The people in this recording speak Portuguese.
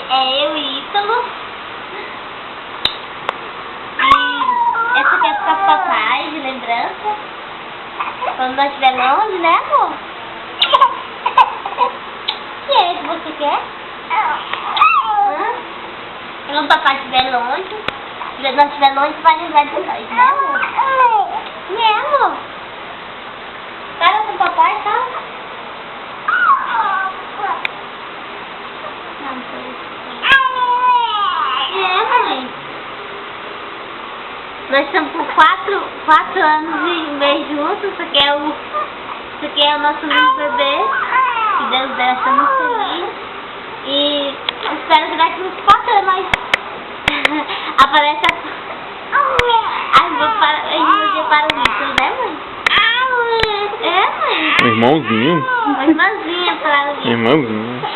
é eu e Ítalo. E essa aqui é pra papai, de lembrança. Quando nós estiver longe, né, amor? O que é que você quer? Quando o papai estiver longe, quando nós estiver longe, vai lembrar de nós, né, amor? Né, amor? Fala com o papai, tá? Nós estamos com 4 anos e meio juntos. Isso aqui é o nosso lindo bebê. Que Deus deve estar muito feliz. E espero que daqui uns 4 anos nós aparece as duas parasitas, né, mãe? É, mãe? Irmãozinho. Uma irmãzinha parasita. Irmãozinho.